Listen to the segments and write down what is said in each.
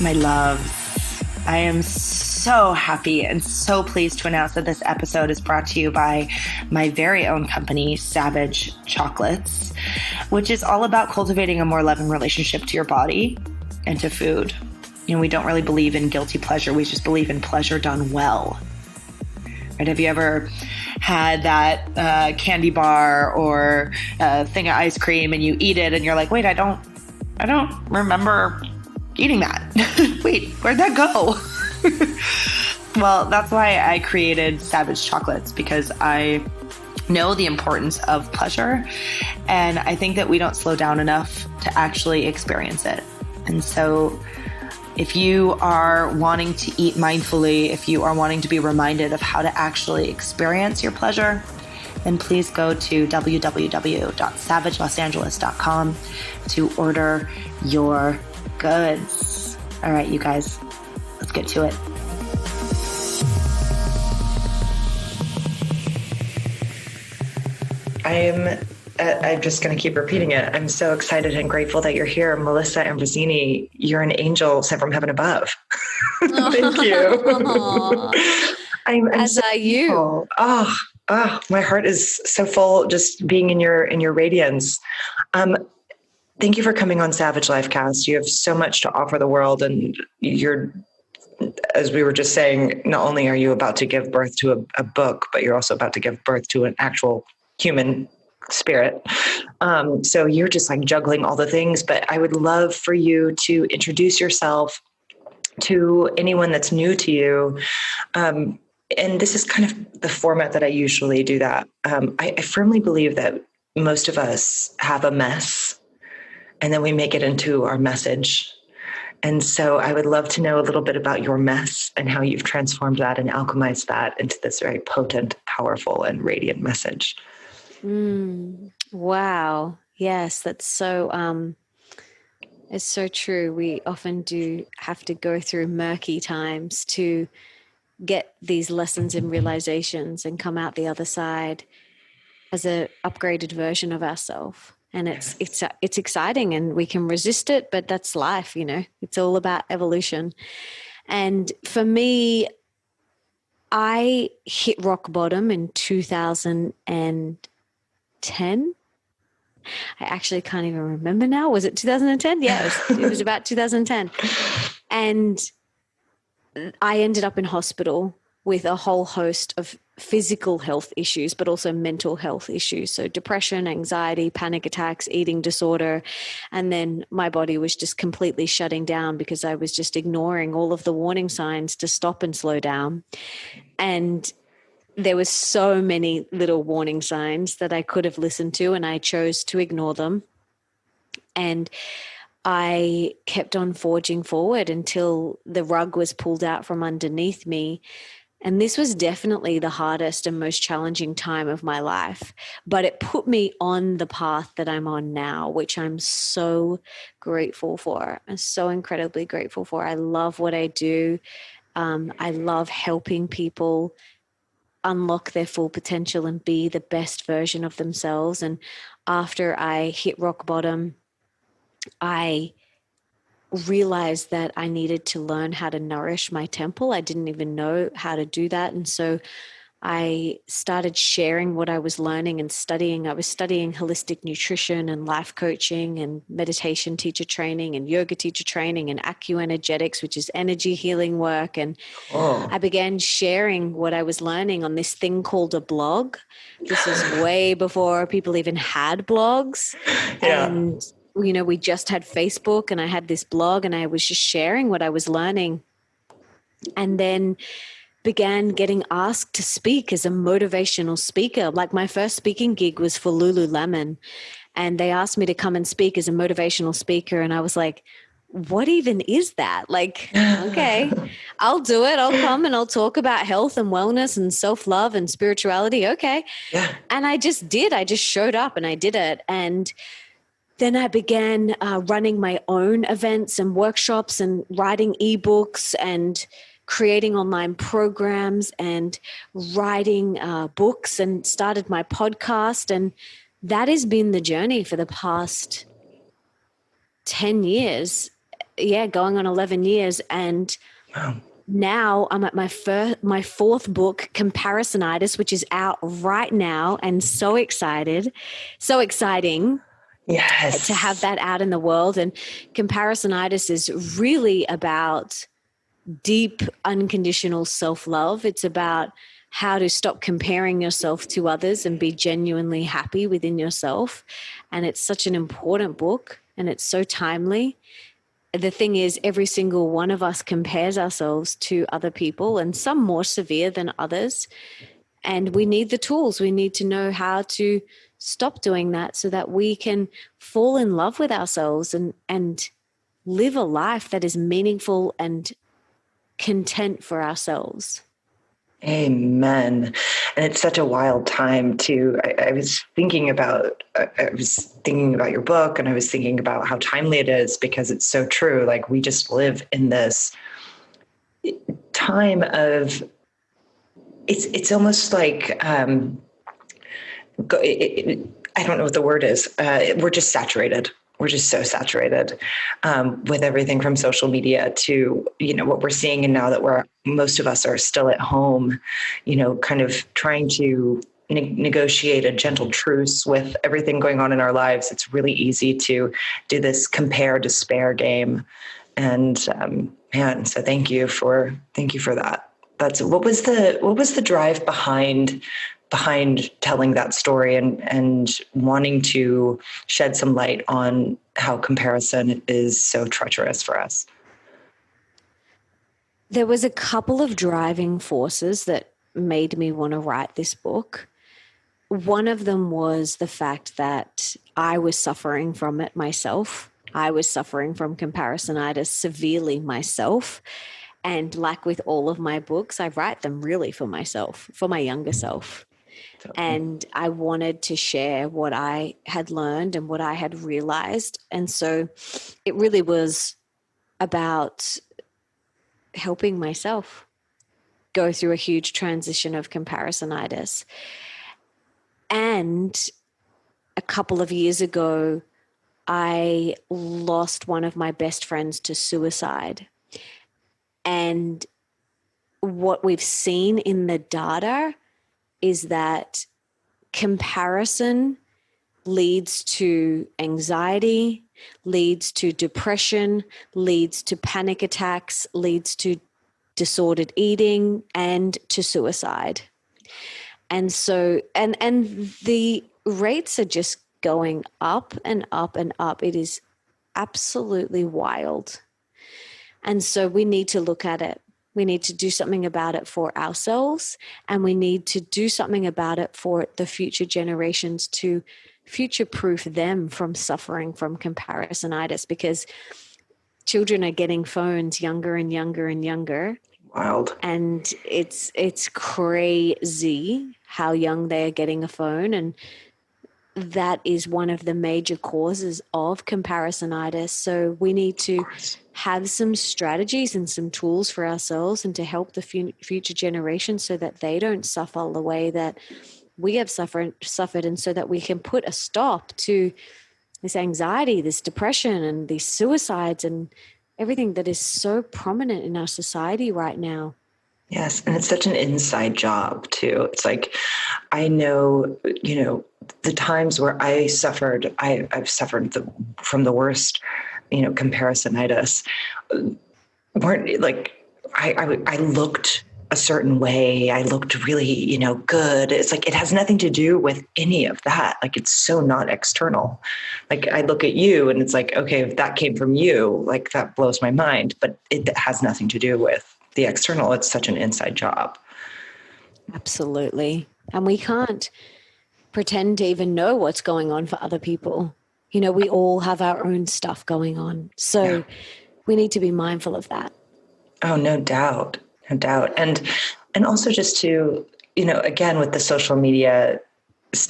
My loves, I am so happy and so pleased to announce that this episode is brought to you by my very own company, Savage Chocolates, which is all about cultivating a more loving relationship to your body and to food. You know, we don't really believe in guilty pleasure. We just believe in pleasure done well. Right? Have you ever had that candy bar or thing of ice cream and you eat it and you're like, wait, I don't remember eating that. Wait, where'd that go? Well, that's why I created Savage Chocolates, because I know the importance of pleasure. And I think that we don't slow down enough to actually experience it. And so if you are wanting to eat mindfully, if you are wanting to be reminded of how to actually experience your pleasure, then please go to www.savagelosangeles.com to order your goods. All right, you guys, let's get to it. I'm just going to keep repeating it. I'm so excited and grateful that you're here. Melissa Ambrosini, you're an angel sent from heaven above. Thank you. I'm As so are you. grateful. Oh, my heart is so full just being in your radiance. Thank you for coming on Savage Lifecast. You have so much to offer the world, and you're, as we were just saying, not only are you about to give birth to a book, but you're also about to give birth to an actual human spirit. So you're just like juggling all the things, but I would love for you to introduce yourself to anyone that's new to you. And this is kind of the format that I usually do that. I firmly believe that most of us have a mess, and then we make it into our message. And so I would love to know a little bit about your mess and how you've transformed that and alchemized that into this very potent, powerful, and radiant message. Wow. Yes, that's so, it's so true. We often do have to go through murky times to get these lessons and realizations and come out the other side as an upgraded version of ourselves. And it's exciting, and we can resist it, but that's life, you know. It's all about evolution. And for me, I hit rock bottom in 2010. I actually can't even remember now. Was it 2010? Yeah, it was about 2010. And I ended up in hospital with a whole host of physical health issues, but also mental health issues. So depression, anxiety, panic attacks, eating disorder. And then my body was just completely shutting down because I was just ignoring all of the warning signs to stop and slow down. And there was so many little warning signs that I could have listened to, and I chose to ignore them. And I kept on forging forward until the rug was pulled out from underneath me. And this was definitely the hardest and most challenging time of my life, but it put me on the path that I'm on now, which I'm so grateful for. I'm so incredibly grateful for. I love what I do. I love helping people unlock their full potential and be the best version of themselves. And after I hit rock bottom, I realized that I needed to learn how to nourish my temple. I didn't even know how to do that. And so I started sharing what I was learning and studying. I was studying holistic nutrition and life coaching and meditation teacher training and yoga teacher training and acuenergetics, which is energy healing work. And I began sharing what I was learning on this thing called a blog. This is way before people even had blogs. Yeah. And you know, we just had Facebook, and I had this blog, and I was just sharing what I was learning, and then began getting asked to speak as a motivational speaker. Like my first speaking gig was for Lululemon, and they asked me to come and speak as a motivational speaker. And I was like, what even is that? Like, okay, I'll do it. I'll come and I'll talk about health and wellness and self-love and spirituality. Okay. Yeah. And I just did. I just showed up and I did it. And then I began running my own events and workshops and writing ebooks and creating online programs and writing books, and started my podcast. And that has been the journey for the past 10 years. going on 11 years. And Wow. now I'm at my fourth book, Comparisonitis, which is out right now, and so exciting Yes. to have that out in the world. And Comparisonitis is really about deep, unconditional self-love. It's about how to stop comparing yourself to others and be genuinely happy within yourself. And it's such an important book, and it's so timely. The thing is, every single one of us compares ourselves to other people, and some more severe than others. And we need the tools. We need to know how to stop doing that so that we can fall in love with ourselves and live a life that is meaningful and content for ourselves. Amen. And it's such a wild time too. I was thinking about your book, and I was thinking about how timely it is, because it's so true. Like, we just live in this time of, it's almost like, I don't know what the word is. We're just saturated. We're just so saturated with everything from social media to, what we're seeing. And now that most of us are still at home, kind of trying to negotiate a gentle truce with everything going on in our lives, it's really easy to do this compare despair game. And so thank you for that. What was the drive behind telling that story and wanting to shed some light on how comparison is so treacherous for us? There was a couple of driving forces that made me want to write this book. One of them was the fact that I was suffering from it myself. I was suffering from comparisonitis severely myself. And like with all of my books, I write them really for myself, for my younger self. And I wanted to share what I had learned and what I had realized. And so it really was about helping myself go through a huge transition of comparisonitis. And a couple of years ago, I lost one of my best friends to suicide. And what we've seen in the data is that comparison leads to anxiety, leads to depression, leads to panic attacks, leads to disordered eating, and to suicide. And so, and the rates are just going up and up and up. It is absolutely wild. And so we need to look at it. We need to do something about it for ourselves, and we need to do something about it for the future generations to future-proof them from suffering from comparisonitis, because children are getting phones younger and younger and younger. Wild. And it's crazy how young they are getting a phone, and that is one of the major causes of comparisonitis. So we need to have some strategies and some tools for ourselves and to help the future generations so that they don't suffer the way that we have suffered, and so that we can put a stop to this anxiety, this depression, and these suicides and everything that is so prominent in our society right now. Yes. And it's such an inside job too. It's like, I know, the times where I've suffered from the worst, comparisonitis, weren't like, I looked a certain way. I looked really, good. It's like, it has nothing to do with any of that. Like, it's so not external. Like, I look at you and it's like, okay, if that came from you, like, that blows my mind, but it has nothing to do with the external. It's such an inside job. Absolutely. And we can't pretend to even know what's going on for other people. We all have our own stuff going on. So we need to be mindful of that. Oh, no doubt. No doubt. And also just to, again, with the social media,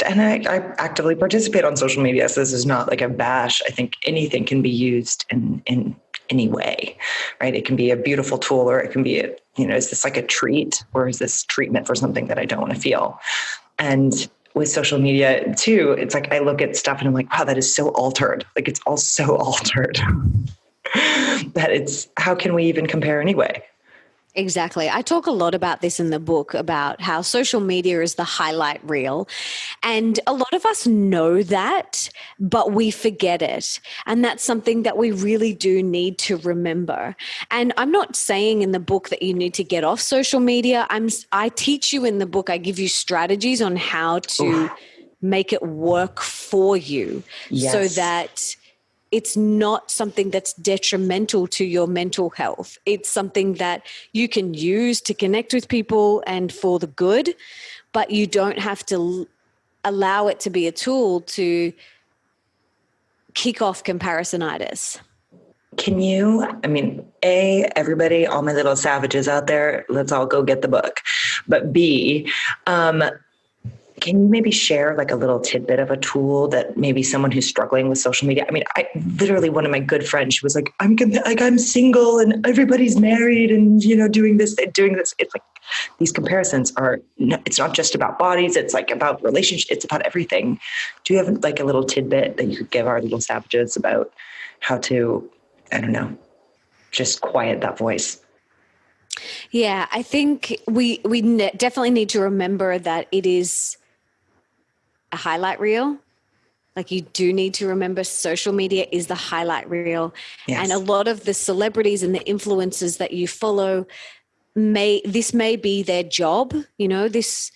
and I actively participate on social media. So this is not like a bash. I think anything can be used in any way, right? It can be a beautiful tool, or it can be, is this like a treat, or is this treatment for something that I don't want to feel? And with social media too, it's like, I look at stuff and I'm like, wow, that is so altered. Like, it's all so altered. that it's, how can we even compare anyway? Exactly. I talk a lot about this in the book, about how social media is the highlight reel. And a lot of us know that, but we forget it. And that's something that we really do need to remember. And I'm not saying in the book that you need to get off social media. I teach you in the book, I give you strategies on how to make it work for you, so that it's not something that's detrimental to your mental health. It's something that you can use to connect with people and for the good, but you don't have to allow it to be a tool to kick off comparisonitis. Can you, I mean, A, everybody, all my little savages out there, let's all go get the book. But B, can you maybe share like a little tidbit of a tool that maybe someone who's struggling with social media? I mean, I literally, one of my good friends, she was like, I'm single and everybody's married and, doing this. It's like these comparisons it's not just about bodies. It's like about relationships. It's about everything. Do you have like a little tidbit that you could give our little savages about how to, I don't know, just quiet that voice? Yeah, I think we definitely need to remember that it is a highlight reel. Like, you do need to remember social media is the highlight reel. Yes. And a lot of the celebrities and the influencers that you follow this may be their job. This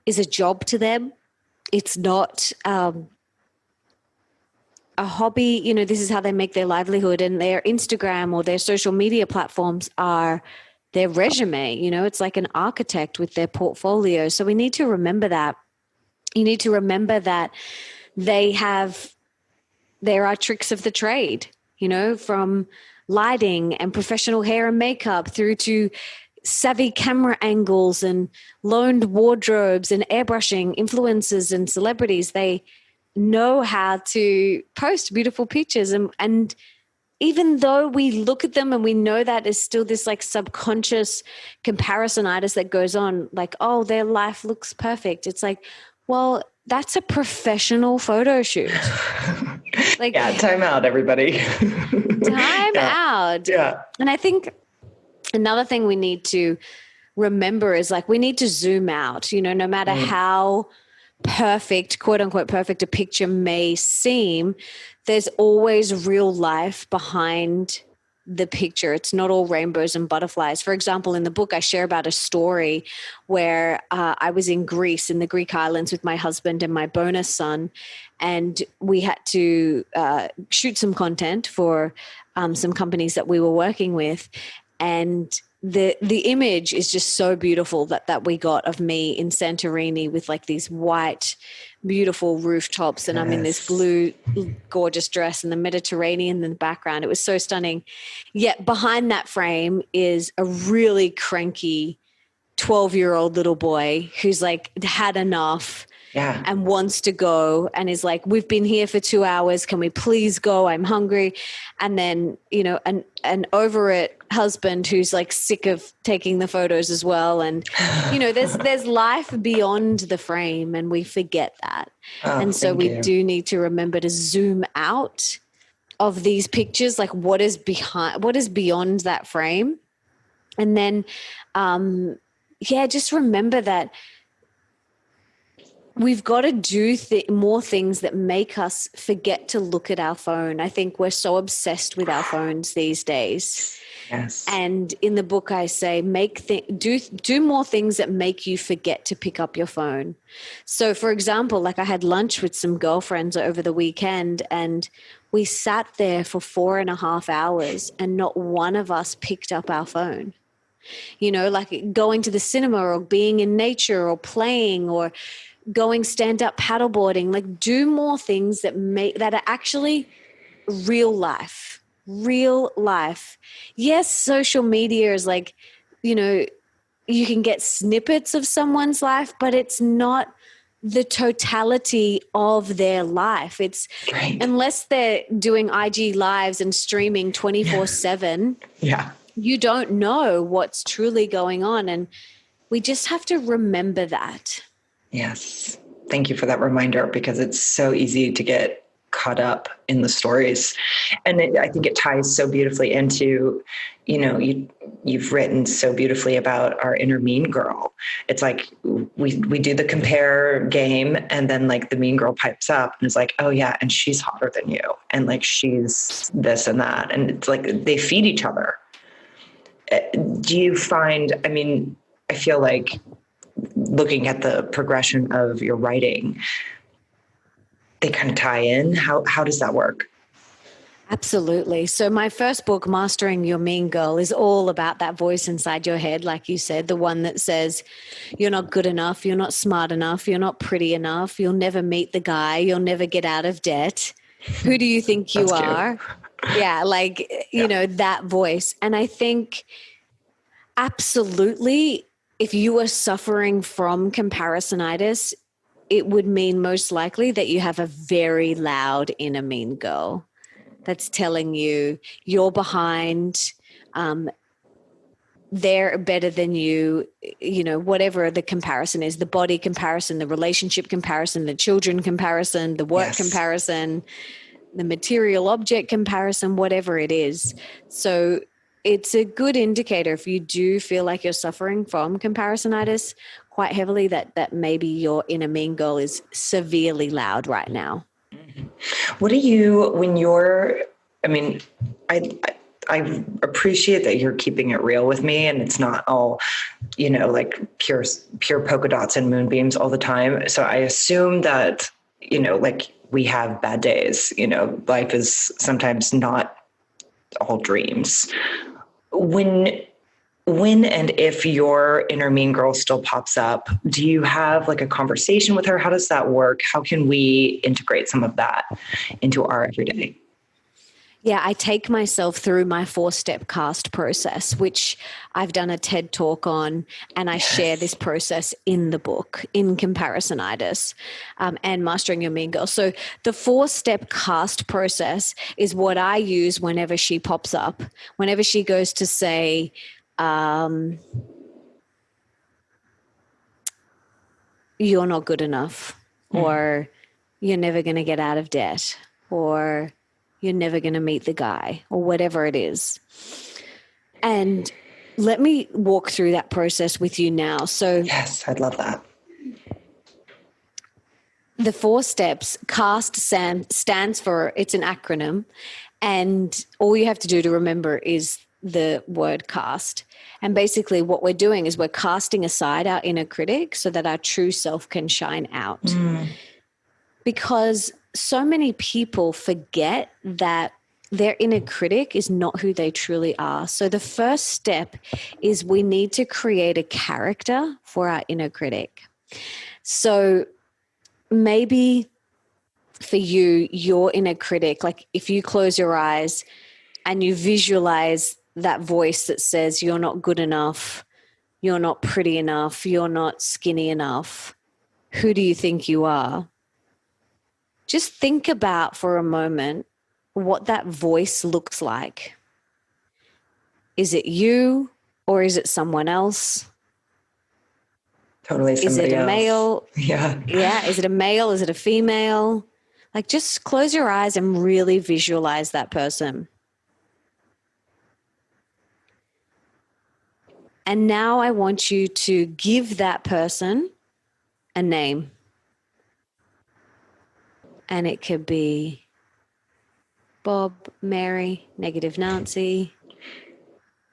is a job to them. It's not a hobby. This is how they make their livelihood, and their Instagram or their social media platforms are their resume. It's like an architect with their portfolio. So we need to remember that. You need to remember that there are tricks of the trade, from lighting and professional hair and makeup through to savvy camera angles and loaned wardrobes and airbrushing. Influencers and celebrities, they know how to post beautiful pictures. And even though we look at them and we know that there's still this like subconscious comparisonitis that goes on, like, oh, their life looks perfect. It's like, well, that's a professional photo shoot. Like, yeah, time out, everybody. Time out. Yeah. And I think another thing we need to remember is, like, we need to zoom out, no matter how perfect, quote unquote, perfect a picture may seem, there's always real life behind the picture. It's not all rainbows and butterflies. For example, in the book, I share about a story where I was in Greece, in the Greek islands, with my husband and my bonus son, and we had to shoot some content for some companies that we were working with. And the image is just so beautiful that we got of me in Santorini with like these white, beautiful rooftops, and I'm in this blue, gorgeous dress in the Mediterranean in the background. It was so stunning. Yet behind that frame is a really cranky 12-year-old little boy who's like had enough. Yeah. And wants to go and is like, we've been here for 2 hours. Can we please go? I'm hungry. And then, an over it husband who's like sick of taking the photos as well. And, there's life beyond the frame, and we forget that. And so we do need to remember to zoom out of these pictures, like what is beyond that frame. And then, just remember that we've got to do more things that make us forget to look at our phone. I think we're so obsessed with our phones these days. Yes. And in the book, I say, do more things that make you forget to pick up your phone. So, for example, like I had lunch with some girlfriends over the weekend, and we sat there for 4.5 hours, and not one of us picked up our phone. Like going to the cinema or being in nature or playing or going stand-up paddleboarding. Like, do more things that are actually real life. Yes, social media is like, you can get snippets of someone's life, but it's not the totality of their life. It's right. Unless they're doing IG lives and streaming 24/7. Yeah. You don't know what's truly going on. And we just have to remember that. Yes. Thank you for that reminder, because it's so easy to get caught up in the stories. And I think it ties so beautifully into, you've written so beautifully about our inner mean girl. It's like we do the compare game, and then like the mean girl pipes up and is like, oh yeah, and she's hotter than you, and like she's this and that, and it's like they feed each other. Do you find, I feel like looking at the progression of your writing, they kind of tie in. How does that work? Absolutely. So my first book, Mastering Your Mean Girl, is all about that voice inside your head, like you said, the one that says, you're not good enough, you're not smart enough, you're not pretty enough, you'll never meet the guy, you'll never get out of debt. Who do you think you are? Yeah, that voice. And I think absolutely, if you are suffering from comparisonitis, it would mean most likely that you have a very loud inner mean girl that's telling you you're behind, they're better than you, whatever the comparison is, the body comparison, the relationship comparison, the children comparison, the work comparison, the material object comparison, whatever it is. So it's a good indicator if you do feel like you're suffering from comparisonitis quite heavily, that maybe your inner mean girl is severely loud right now. What do you, when you're, I appreciate that you're keeping it real with me, and it's not all, like pure polka dots and moonbeams all the time. So I assume that, like we have bad days, life is sometimes not all dreams. When and if your inner mean girl still pops up, do you have like a conversation with her? How does that work? How can we integrate some of that into our everyday? Yeah, I take myself through my 4-step cast process, which I've done a TED talk on, and I share this process in the book, in Comparisonitis, and Mastering Your Mean Girl. So the 4-step cast process is what I use whenever she pops up, whenever she goes to say, you're not good enough, or you're never going to get out of debt, or you're never going to meet the guy, or whatever it is. And let me walk through that process with you now. So yes, I'd love that. The 4 steps, CAST stands for, it's an acronym, and all you have to do to remember is the word cast. And basically what we're doing is we're casting aside our inner critic so that our true self can shine out. Because so many people forget that their inner critic is not who they truly are. So the first step is we need to create a character for our inner critic. So maybe for you, your inner critic, like if you close your eyes and you visualize that voice that says you're not good enough, you're not pretty enough, you're not skinny enough, who do you think you are? Just think about for a moment what that voice looks like. Is it you, or is it someone else? Totally somebody else. Is it a male? Yeah. Yeah. Is it a male? Is it a female? Like just close your eyes and really visualize that person. And now I want you to give that person a name. And it could be Bob, Mary, Negative Nancy,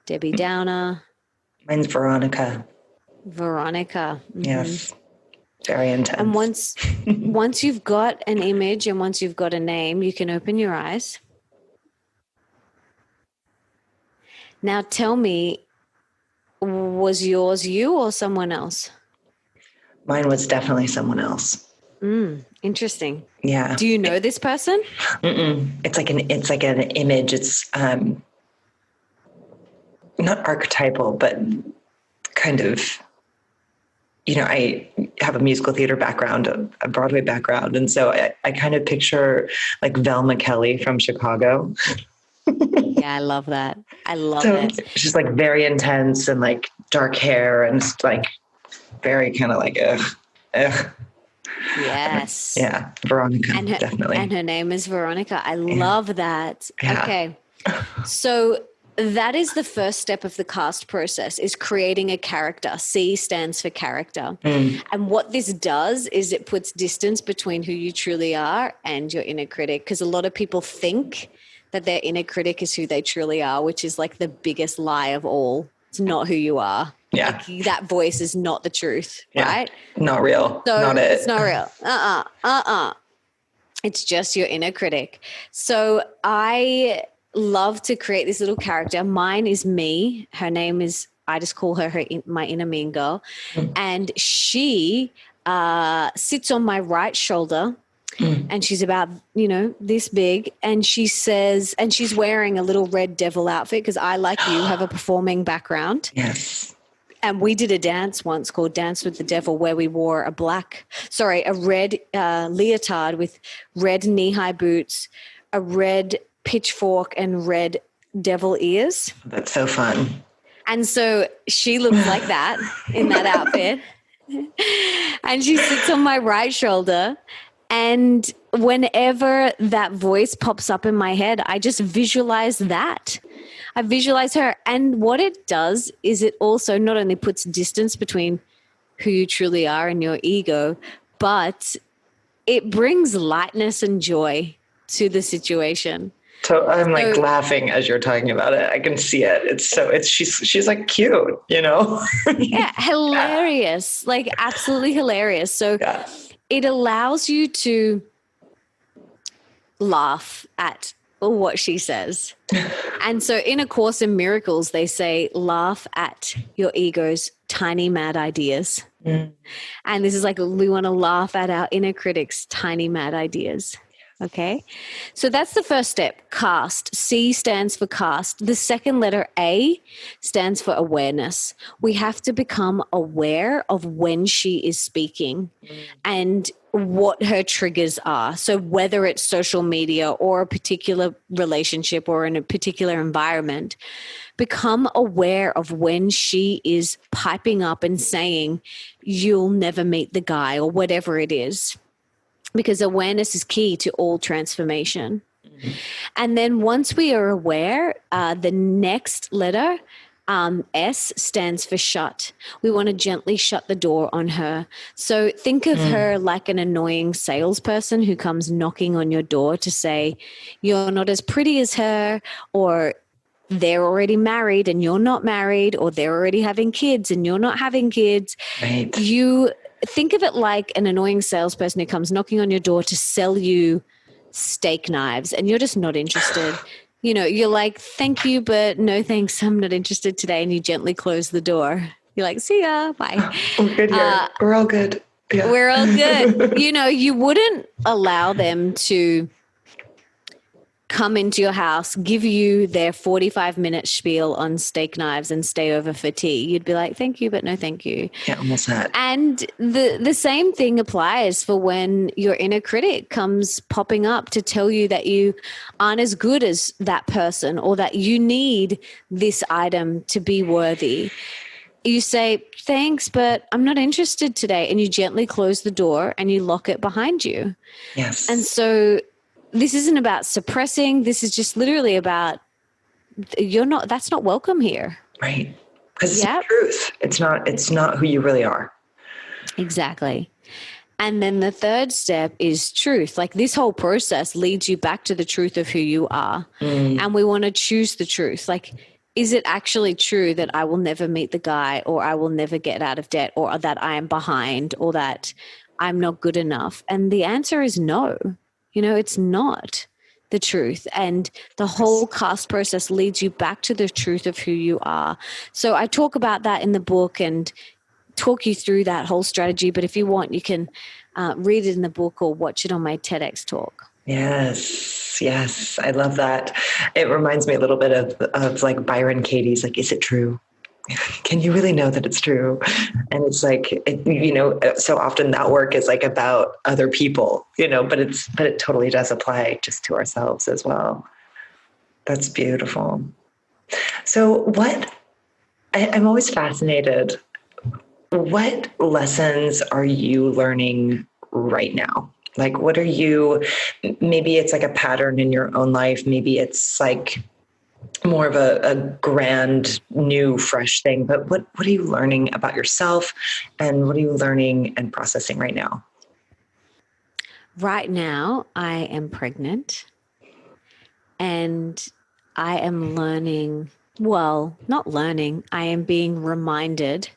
Debbie Downer. Mine's Veronica. Veronica. Mm-hmm. Yes. Very intense. And once you've got an image and once you've got a name, you can open your eyes. Now tell me, was yours you or someone else? Mine was definitely someone else. Interesting. Yeah. Do you know this person? It's like an image. It's not archetypal, but kind of, I have a musical theater background, a Broadway background. And so I kind of picture like Velma Kelly from Chicago. Yeah, I love that. I love it. She's like very intense and like dark hair and like very kind of like, ugh. Yes. Yeah, Veronica, definitely. And her name is Veronica. I love that. Yeah. Okay. So that is the first step of the cast process, is creating a character. C stands for character. And what this does is it puts distance between who you truly are and your inner critic, because a lot of people think that their inner critic is who they truly are, which is like the biggest lie of all. It's not who you are. Yeah. Like, that voice is not the truth, right? Not real. So not it. It's not real. It's just your inner critic. So I love to create this little character. Mine is me. Her name is, I just call her my inner mean girl. And she sits on my right shoulder. And she's about, this big. And she says, and she's wearing a little red devil outfit, because I, like you, have a performing background. Yes. And we did a dance once called Dance with the Devil, where we wore a red leotard with red knee-high boots, a red pitchfork, and red devil ears. That's so fun. And so she looks like that in that outfit. And she sits on my right shoulder. And whenever that voice pops up in my head, I just visualize that. I visualize her. And what it does is it also not only puts distance between who you truly are and your ego, but it brings lightness and joy to the situation. So I'm like laughing as you're talking about it. I can see it. She's like cute, Yeah, hilarious. Like, absolutely hilarious. So it allows you to laugh at what she says. And so in A Course in Miracles, they say, laugh at your ego's tiny mad ideas. And this is like, we want to laugh at our inner critic's tiny mad ideas. Okay. So that's the first step, cast. C stands for cast. The second letter, A, stands for awareness. We have to become aware of when she is speaking and what her triggers are. So whether it's social media or a particular relationship or in a particular environment, become aware of when she is piping up and saying, you'll never meet the guy, or whatever it is. Because awareness is key to all transformation. And then once we are aware, the next letter, S, stands for shut. We want to gently shut the door on her. So think of her like an annoying salesperson who comes knocking on your door to say, you're not as pretty as her, or they're already married and you're not married, or they're already having kids and you're not having kids. Right. You think of it like an annoying salesperson who comes knocking on your door to sell you steak knives, and you're just not interested. You're like, thank you, but no thanks, I'm not interested today. And you gently close the door. You're like, see ya, bye. We're good here. We're all good. Yeah. We're all good. You wouldn't allow them to come into your house, give you their 45-minute spiel on steak knives and stay over for tea. You'd be like, thank you, but no thank you. Yeah, almost that. And the same thing applies for when your inner critic comes popping up to tell you that you aren't as good as that person, or that you need this item to be worthy. You say, thanks, but I'm not interested today. And you gently close the door and you lock it behind you. Yes. And so this isn't about suppressing. This is just literally about, that's not welcome here. Right. Because it's the truth. It's not who you really are. Exactly. And then the third step is truth. Like, this whole process leads you back to the truth of who you are. And we want to choose the truth. Like, is it actually true that I will never meet the guy, or I will never get out of debt, or that I am behind, or that I'm not good enough? And the answer is no. It's not the truth. And the whole cast process leads you back to the truth of who you are. So I talk about that in the book and talk you through that whole strategy. But if you want, you can read it in the book or watch it on my TEDx talk. Yes. I love that. It reminds me a little bit of like Byron Katie's, like, is it true? Can you really know that it's true? And it's like, so often that work is like about other people, but it totally does apply just to ourselves as well. That's beautiful. So I'm always fascinated. What lessons are you learning right now? Like, what are you, maybe it's like a pattern in your own life. Maybe it's like more of a grand, new, fresh thing, but what are you learning about yourself, and what are you learning and processing right now? Right now, I am pregnant, and I am learning, well, not learning, I am being reminded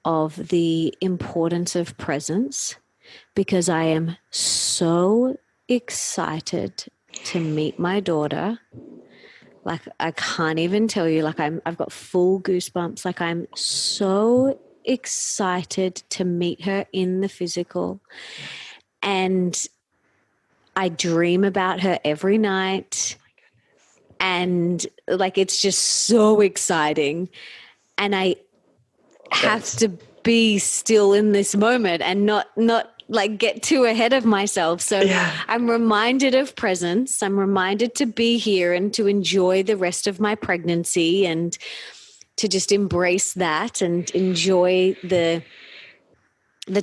of the importance of presence, because I am so excited to meet my daughter. Like, I can't even tell you, like I've got full goosebumps. Like, I'm so excited to meet her in the physical. And I dream about her every night. And like, it's just so exciting. And I have to be still in this moment and not like get too ahead of myself. So I'm reminded of presence. I'm reminded to be here and to enjoy the rest of my pregnancy, and to just embrace that and enjoy the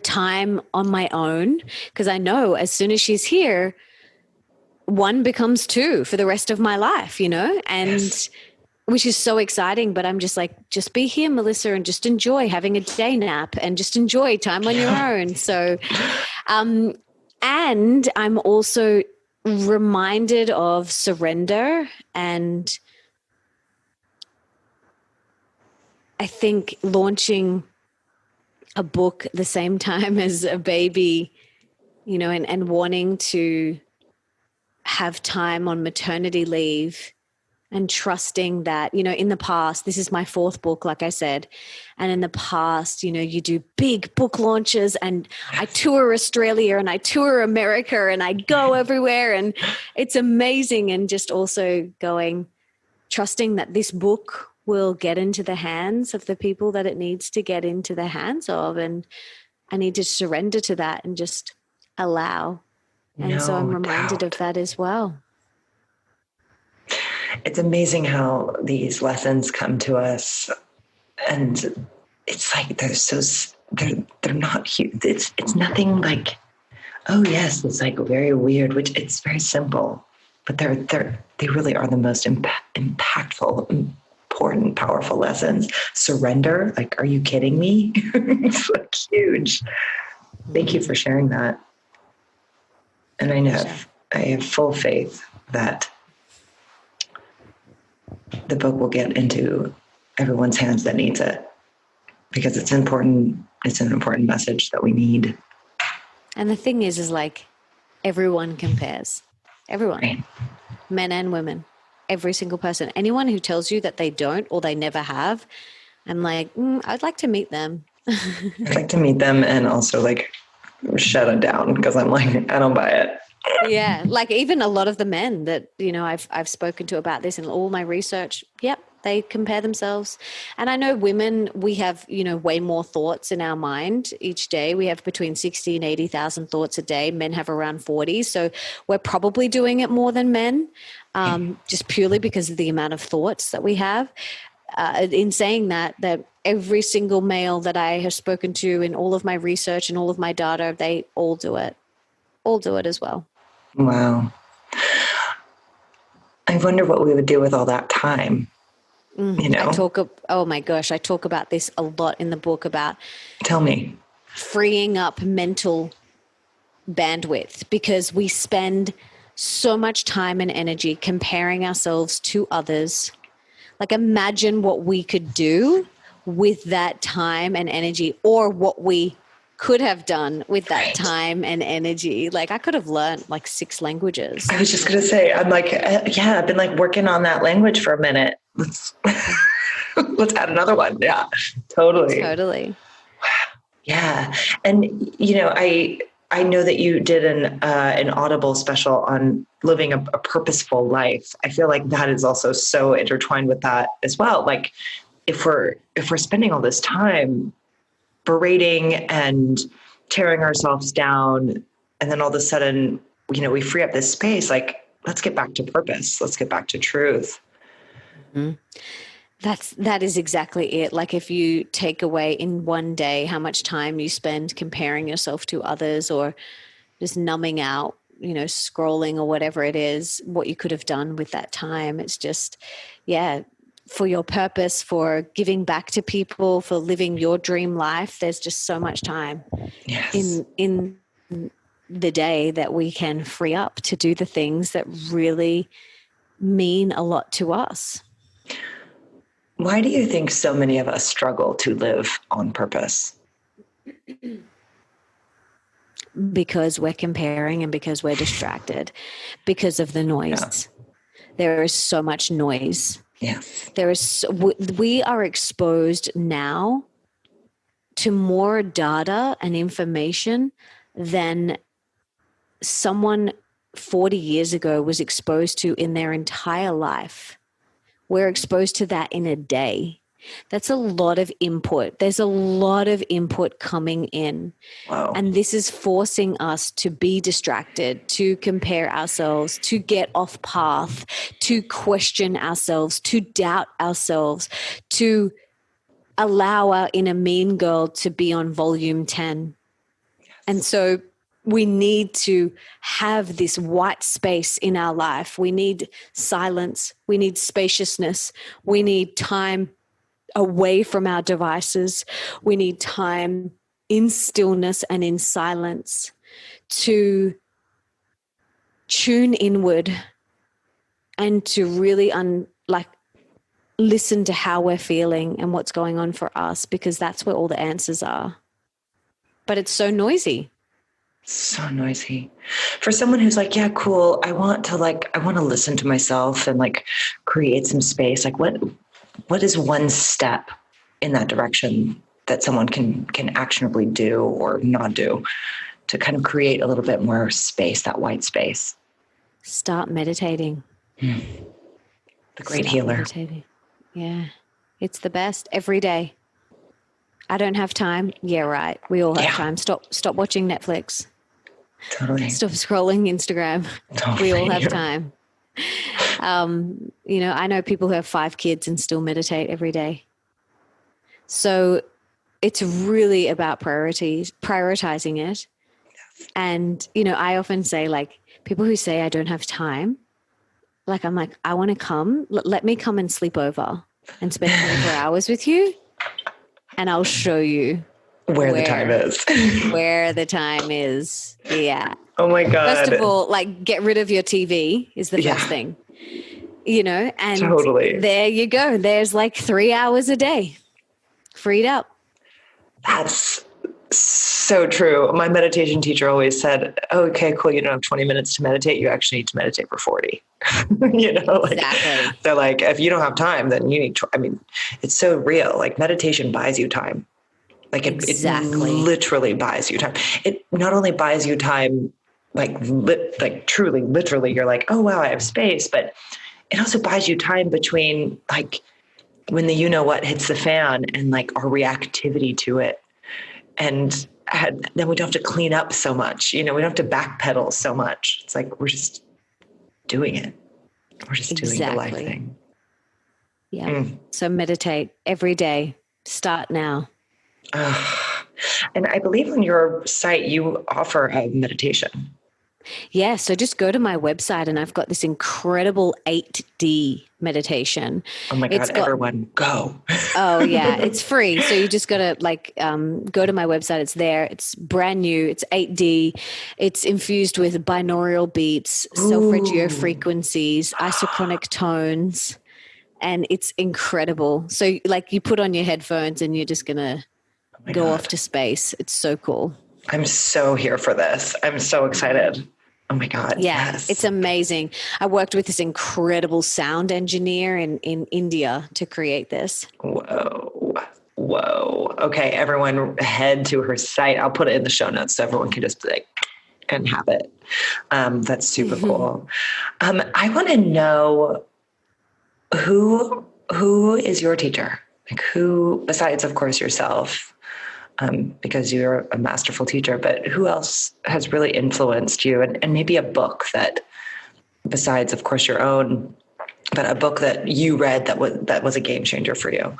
time on my own. Because I know as soon as she's here, one becomes two for the rest of my life, and which is so exciting. But I'm just like, just be here, Melissa, and just enjoy having a day nap and just enjoy time on your own. So, and I'm also reminded of surrender. And I think launching a book the same time as a baby, and wanting to have time on maternity leave, and trusting that, in the past, this is my fourth book, like I said, and in the past, you do big book launches, and I tour Australia and I tour America and I go everywhere, and it's amazing. And just also trusting that this book will get into the hands of the people that it needs to get into the hands of. And I need to surrender to that and just allow. And so I'm reminded of that as well. It's amazing how these lessons come to us, and it's like they're not huge. It's nothing like, oh yes, it's like very weird, which it's very simple, but they really are the most impactful, important, powerful lessons. Surrender, like, are you kidding me? It's like huge. Thank you for sharing that. And I have full faith that the book will get into everyone's hands that needs it, because it's important. It's an important message that we need. And the thing is like, everyone compares. Everyone, right. Men and women, every single person. Anyone who tells you that they don't or they never have, I'm like, I'd like to meet them. I'd like to meet them, and also like shut it down, because I'm like, I don't buy it. Yeah, like even a lot of the men that, I've spoken to about this in all my research, yep, they compare themselves. And I know women, we have, way more thoughts in our mind each day. We have between 60 and 80,000 thoughts a day. Men have around 40. So we're probably doing it more than men, just purely because of the amount of thoughts that we have. In saying that every single male that I have spoken to in all of my research and all of my data, they all do it. All do it as well. Wow. I wonder what we would do with all that time. I talk about this a lot in the book about, tell me, freeing up mental bandwidth, because we spend so much time and energy comparing ourselves to others. Like, imagine what we could do with that time and energy, or what we could have done with that time and energy. Like, I could have learned like 6 languages. I was just going to say, I'm like, I've been like working on that language for a minute. Let's add another one. Yeah, totally. Yeah. And, I know that you did an Audible special on living a purposeful life. I feel like that is also so intertwined with that as well. Like, if we're spending all this time berating and tearing ourselves down, and then all of a sudden, we free up this space, like, let's get back to purpose. Let's get back to truth. Mm-hmm. That is exactly it. Like if you take away in one day how much time you spend comparing yourself to others or just numbing out, scrolling or whatever it is, what you could have done with that time. It's just, yeah, for your purpose, for giving back to people, for living your dream life. There's just so much time in the day that we can free up to do the things that really mean a lot to us. Why do you think so many of us struggle to live on purpose? Because we're comparing and because we're distracted, because of the noise. Yeah. There is so much noise. Yes. We are exposed now to more data and information than someone 40 years ago was exposed to in their entire life. We're exposed to that in a day. That's a lot of input. There's a lot of input coming in. Wow. And this is forcing us to be distracted, to compare ourselves, to get off path, to question ourselves, to doubt ourselves, to allow our inner mean girl to be on volume 10. Yes. And so we need to have this white space in our life. We need silence. We need spaciousness. We need time away from our devices. We need time in stillness and in silence to tune inward and to really listen to how we're feeling and what's going on for us, because that's where all the answers are. But it's so noisy. So noisy. For someone who's like, yeah, cool. I want to listen to myself and create some space. What is one step in that direction that someone can actionably do or not do to kind of create a little bit more space, that white space? Start meditating. The great healer. Meditating. Yeah. It's the best every day. I don't have time. Yeah, right. We all have time. Stop watching Netflix. Totally. Stop scrolling Instagram. Totally. We all have time. I know people who have 5 kids and still meditate every day. So it's really about prioritizing it. And, I often say people who say I don't have time, I'm like, I want to come, let me come and sleep over and spend 24 hours with you. And I'll show you where the time is. Where the time is. Yeah. Oh my God. First of all, get rid of your TV is the first thing, and totally. There you go. There's 3 hours a day freed up. That's so true. My meditation teacher always said, okay, cool. You don't have 20 minutes to meditate. You actually need to meditate for 40. Exactly. They're like, if you don't have time, then you need to, it's so real. Meditation buys you time. Exactly. It literally buys you time. It not only buys you time, truly, literally, you're like, oh, wow, I have space. But it also buys you time between when the what hits the fan and our reactivity to it. And then we don't have to clean up so much. We don't have to backpedal so much. It's we're just doing it. We're just doing the life thing. Yeah. So meditate every day. Start now. And I believe on your site, you offer a meditation. Yeah. So just go to my website and I've got this incredible 8D meditation. Oh my God, everyone go. Oh yeah. It's free. So you just got to go to my website. It's there. It's brand new. It's 8D. It's infused with binaural beats, solfeggio frequencies, isochronic tones, and it's incredible. So you put on your headphones and you're just going to go off to space. It's so cool. I'm so here for this. I'm so excited. Oh my God. Yeah, yes. It's amazing. I worked with this incredible sound engineer in India to create this. Whoa. Okay, everyone head to her site. I'll put it in the show notes so everyone can just and have it. That's super cool. I want to know who is your teacher? Who, besides of course yourself, because you're a masterful teacher, but who else has really influenced you? And maybe a book that, besides, of course, your own but a book that you read that was a game changer for you.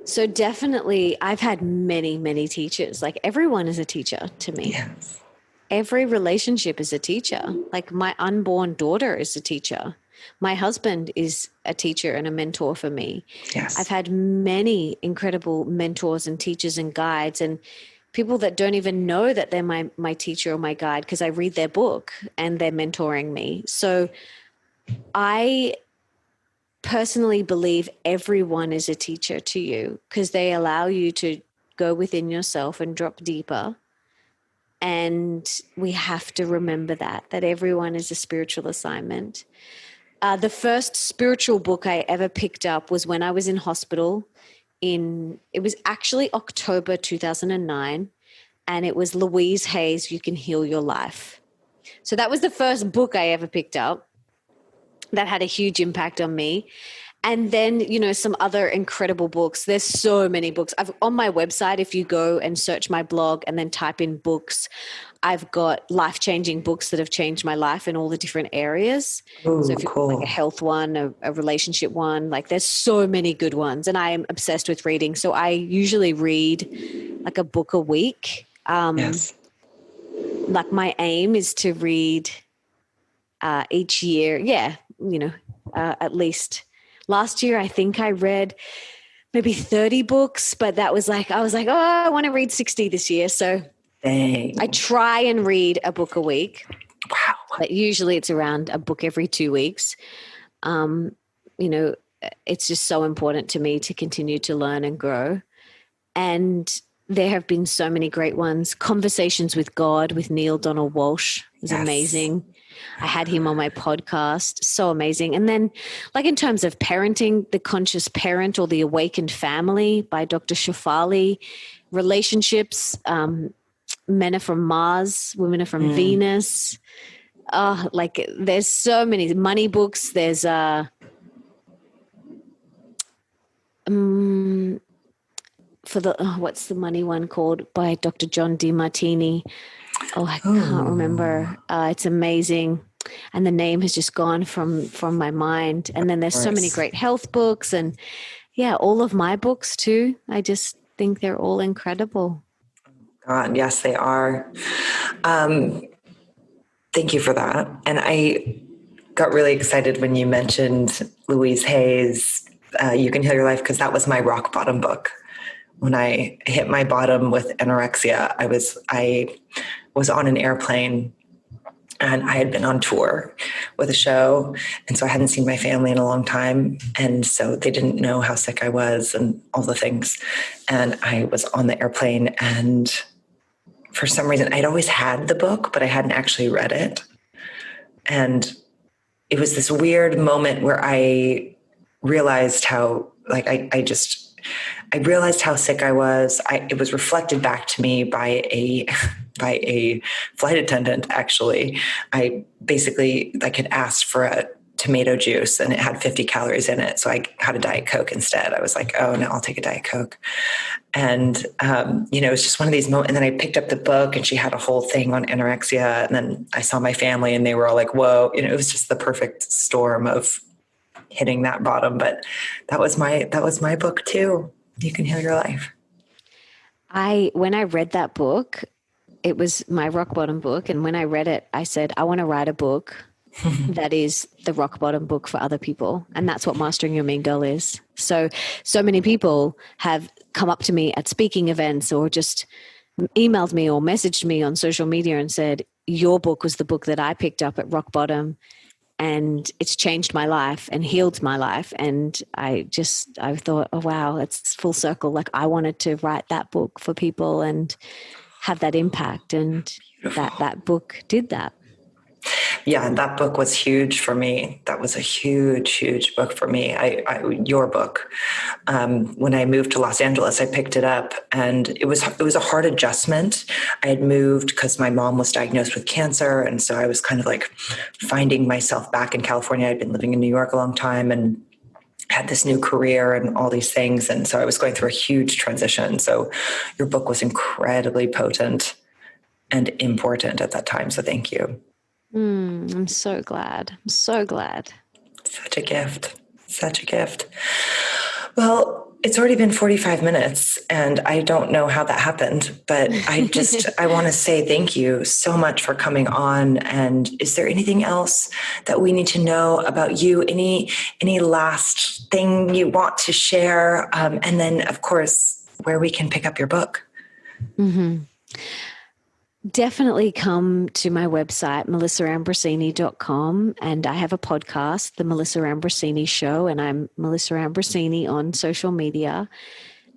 So definitely I've had many, many teachers. Like everyone is a teacher to me. Yes. Every relationship is a teacher. Like my unborn daughter is a teacher. My husband is a teacher and a mentor for me. Yes. I've had many incredible mentors and teachers and guides and people that don't even know that they're my teacher or my guide because I read their book and they're mentoring me. So I personally believe everyone is a teacher to you because they allow you to go within yourself and drop deeper. And we have to remember that everyone is a spiritual assignment. The first spiritual book I ever picked up was when I was in hospital it was actually October 2009. And it was Louise Hay's You Can Heal Your Life. So that was the first book I ever picked up that had a huge impact on me. And then, some other incredible books. There's so many books. On my website, if you go and search my blog and then type in books, I've got life-changing books that have changed my life in all the different areas. Ooh, so if you've got like a health one, a relationship one, like there's so many good ones. And I am obsessed with reading. So I usually read like a book a week. Yes. Like my aim is to read each year. Yeah. At least last year, I think I read maybe 30 books, but I was like, oh, I want to read 60 this year. So Dang. I try and read a book a week. Wow. But usually it's around a book every 2 weeks. It's just so important to me to continue to learn and grow. And there have been so many great ones. Conversations with God with Neil Donald Walsh was amazing. I had him on my podcast. So amazing. And then like in terms of parenting, The Conscious Parent or The Awakened Family by Dr. Shafali, relationships, men are from Mars, women are from Venus. Like there's so many money books. There's what's the money one called by Dr. John DeMartini? Oh, I can't remember. It's amazing. And the name has just gone from my mind. And then there's so many great health books and all of my books too. I just think they're all incredible. God, yes, they are. Thank you for that. And I got really excited when you mentioned Louise Hay's You Can Heal Your Life, because that was my rock bottom book. When I hit my bottom with anorexia, I was on an airplane and I had been on tour with a show. And so I hadn't seen my family in a long time. And so they didn't know how sick I was and all the things. And I was on the airplane, and for some reason I'd always had the book, but I hadn't actually read it. And it was this weird moment where I realized how, like, I realized how sick I was. It was reflected back to me by a flight attendant. Actually, I had asked for a tomato juice and it had 50 calories in it. So I had a Diet Coke instead. I was like, oh no, I'll take a Diet Coke. And, it was just one of these moments. And then I picked up the book and she had a whole thing on anorexia. And then I saw my family and they were all like, whoa, it was just the perfect storm of hitting that bottom. But that was my book too. You Can Heal Your Life. When I read that book, it was my rock bottom book. And when I read it, I said, I want to write a book that is the rock bottom book for other people. And that's what Mastering Your Mean Girl is. So many people have come up to me at speaking events or just emailed me or messaged me on social media and said, your book was the book that I picked up at rock bottom. And it's changed my life and healed my life. And I thought, oh, wow, it's full circle. Like I wanted to write that book for people and have that impact. And that book did that. Yeah, that book was huge for me. That was a huge, huge book for me. Your book. When I moved to Los Angeles, I picked it up, and it was a hard adjustment. I had moved because my mom was diagnosed with cancer, and so I was kind of like finding myself back in California. I'd been living in New York a long time, and had this new career and all these things, and so I was going through a huge transition. So your book was incredibly potent and important at that time. So thank you. I'm so glad. I'm so glad. Such a gift. Such a gift. Well, it's already been 45 minutes and I don't know how that happened, but I want to say thank you so much for coming on. And is there anything else that we need to know about you? Any last thing you want to share? And then of course, where we can pick up your book. Mm-hmm. Definitely come to my website, melissaambrosini.com. And I have a podcast, The Melissa Ambrosini Show, and I'm Melissa Ambrosini on social media.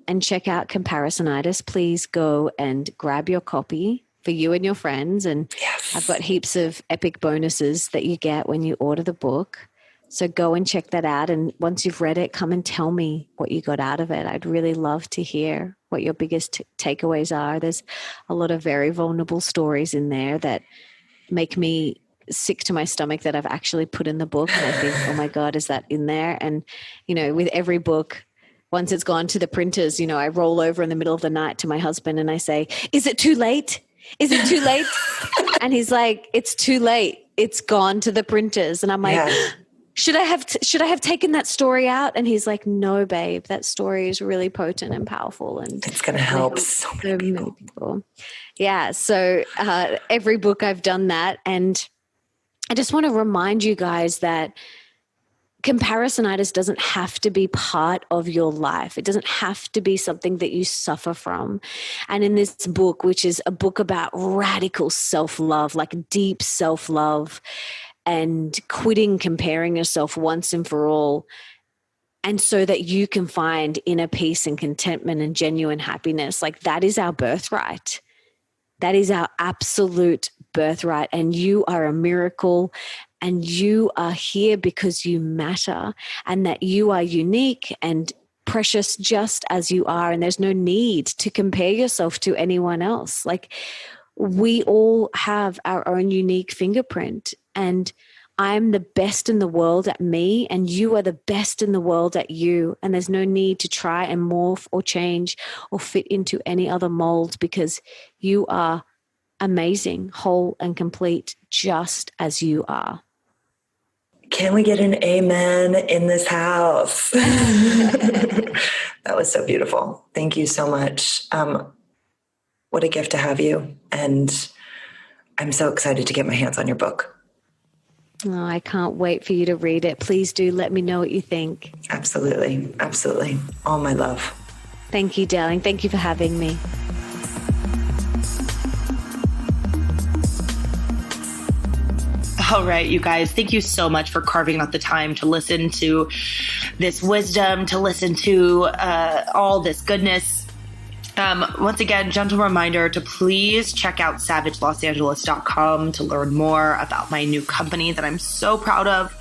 And check out Comparisonitis. Please go and grab your copy for you and your friends. And yes. I've got heaps of epic bonuses that you get when you order the book. So go and check that out. And once you've read it, come and tell me what you got out of it. I'd really love to hear what your biggest takeaways are. There's a lot of very vulnerable stories in there that make me sick to my stomach that I've actually put in the book. And I think, oh my God, is that in there? And, with every book, once it's gone to the printers, I roll over in the middle of the night to my husband and I say, is it too late? Is it too late? And he's like, it's too late. It's gone to the printers. And I'm like, yeah. Should I have taken that story out? And he's like, no, babe, that story is really potent and powerful. And it's going to help so many people. Yeah. So every book I've done that. And I just want to remind you guys that comparisonitis doesn't have to be part of your life. It doesn't have to be something that you suffer from. And in this book, which is a book about radical self-love, like deep self-love, and quitting comparing yourself once and for all, and so that you can find inner peace and contentment and genuine happiness. Like that is our birthright. That is our absolute birthright. And you are a miracle, and you are here because you matter, and that you are unique and precious just as you are. And there's no need to compare yourself to anyone else. Like we all have our own unique fingerprint. And I'm the best in the world at me, and you are the best in the world at you. And there's no need to try and morph or change or fit into any other mold, because you are amazing, whole and complete, just as you are. Can we get an amen in this house? That was so beautiful. Thank you so much. What a gift to have you. And I'm so excited to get my hands on your book. Oh, I can't wait for you to read it. Please do let me know what you think. Absolutely. Absolutely. All my love. Thank you, darling. Thank you for having me. All right, you guys, thank you so much for carving out the time to listen to this wisdom, to listen to all this goodness. Once again, gentle reminder to please check out savagelosangeles.com to learn more about my new company that I'm so proud of.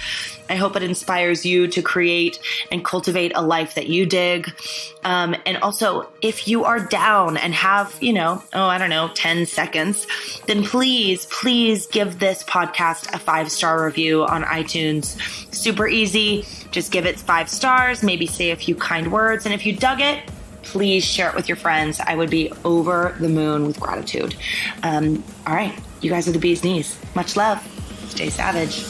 I hope it inspires you to create and cultivate a life that you dig. And also, if you are down and have, 10 seconds, then please give this podcast a 5-star review on iTunes. Super easy. Just give it 5 stars, maybe say a few kind words. And if you dug it, please share it with your friends. I would be over the moon with gratitude. All right. You guys are the bee's knees. Much love. Stay savage.